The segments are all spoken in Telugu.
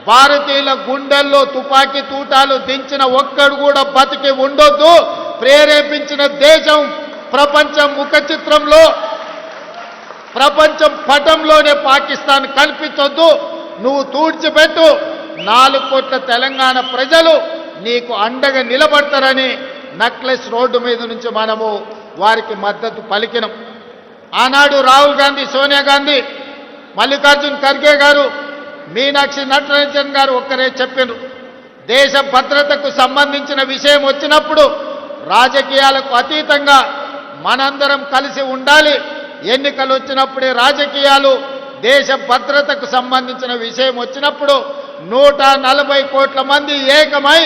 భారతీయుల గుండెల్లో తుపాకీ తూటాలు దించిన ఒక్కడు కూడా బతికి ఉండొద్దు. ప్రేరేపించిన దేశం ప్రపంచం ముఖ చిత్రంలో, ప్రపంచం పటంలోనే పాకిస్తాన్ కనిపించొద్దు. నువ్వు తూడ్చిపెట్టు. 4 కోట్ల తెలంగాణ ప్రజలు నీకు అండగా నిలబడతారని నక్లెస్ రోడ్డు మీద నుంచి మనము వారికి మద్దతు పలికినాం. ఆనాడు రాహుల్ గాంధీ, సోనియా గాంధీ, మల్లికార్జున్ ఖర్గే గారు, మీనాక్షి నటరాజన్ గారు ఒక్కరే చెప్పారు, దేశ భద్రతకు సంబంధించిన విషయం వచ్చినప్పుడు రాజకీయాలకు అతీతంగా మనందరం కలిసి ఉండాలి. ఎన్నికలు వచ్చినప్పుడే రాజకీయాలు, దేశ భద్రతకు సంబంధించిన విషయం వచ్చినప్పుడు 140 కోట్ల మంది ఏకమై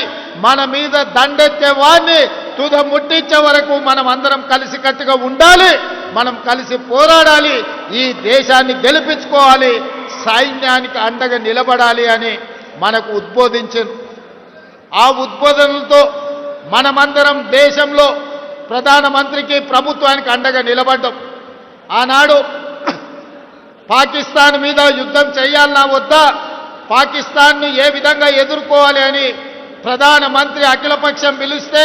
మన మీద దండెత్తే వారిని తుద ముట్టించే వరకు మనం అందరం కలిసికట్టుగా ఉండాలి. మనం కలిసి పోరాడాలి. ఈ దేశాన్ని గెలిపించుకోవాలి. సైన్యానికి అండగా నిలబడాలి అని మనకు ఉద్బోధించారు. ఆ ఉద్బోధనలతో మనమందరం దేశంలో ప్రధానమంత్రికి, ప్రభుత్వానికి అండగా నిలబడ్డాం. ఆనాడు పాకిస్తాన్ మీద యుద్ధం చేయాలన్నా వద్దా, పాకిస్తాన్ను ఏ విధంగా ఎదుర్కోవాలి అని ప్రధానమంత్రి అఖిలపక్షం పిలిస్తే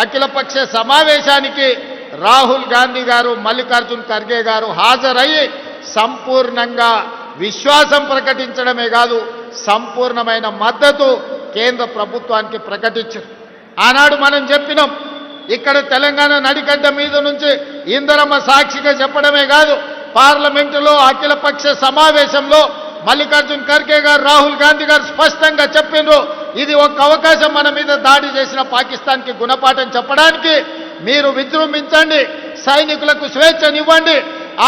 అఖిలపక్ష సమావేశానికి రాహుల్ గాంధీ గారు, మల్లికార్జున్ ఖర్గే గారు హాజరయ్యి సంపూర్ణంగా విశ్వాసం ప్రకటించడమే కాదు, సంపూర్ణమైన మద్దతు కేంద్ర ప్రభుత్వానికి ప్రకటించారు. ఆనాడు మనం చెప్పినాం, ఇక్కడ తెలంగాణ నడిగడ్డ మీద నుంచి ఇందరమ్మ సాక్షిగా చెప్పడమే కాదు, పార్లమెంటులో అఖిలపక్ష సమావేశంలో మల్లికార్జున్ ఖర్గే గారు, రాహుల్ గాంధీ గారు స్పష్టంగా చెప్పిండ్రు, ఇది ఒక అవకాశం మన మీద దాడి చేసిన పాకిస్తాన్కి గుణపాఠం చెప్పడానికి. మీరు విజృంభించండి, సైనికులకు స్వేచ్ఛనివ్వండి,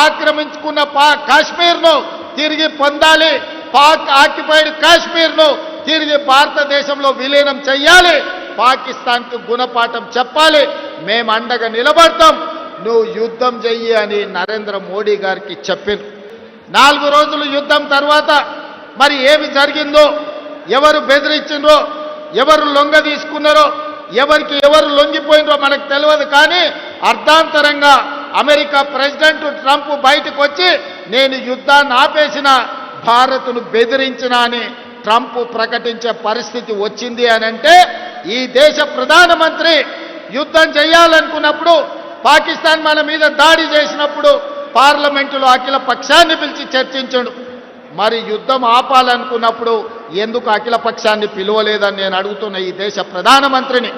ఆక్రమించుకున్న కాశ్మీర్ను తిరిగి పొందాలి, పాక్ ఆక్యుపైడ్ కాశ్మీర్ను తిరిగి భారతదేశంలో విలీనం చెయ్యాలి, పాకిస్తాన్కు గుణపాఠం చెప్పాలి, మేము అండగా నిలబడతాం, నువ్వు యుద్ధం చెయ్యి అని నరేంద్ర మోడీ గారికి చెప్పింది. 4 రోజులు యుద్ధం తర్వాత మరి ఏమి జరిగిందో, ఎవరు బెదిరించిండ్రో, ఎవరు లొంగ తీసుకున్నారో, ఎవరికి ఎవరు లొంగిపోయినరో మనకు తెలియదు. కానీ అర్ధాంతరంగా అమెరికా ప్రెసిడెంట్ ట్రంప్ బయటకు వచ్చి నేను యుద్ధాన్ని ఆపేసిన, భారత్ను బెదిరించిన అని ట్రంప్ ప్రకటించే పరిస్థితి వచ్చింది అని అంటే, ఈ దేశ ప్రధానమంత్రి యుద్ధం చేయాలనుకున్నప్పుడు, పాకిస్తాన్ మన మీద దాడి చేసినప్పుడు పార్లమెంటులో అఖిల పక్షాన్ని పిలిచి చర్చించాడు. మరి యుద్ధం ఆపాలనుకున్నప్పుడు ఎందుకు అఖిల పక్షాన్ని పిలువలేదని నేను అడుగుతున్న ఈ దేశ ప్రధానమంత్రిని.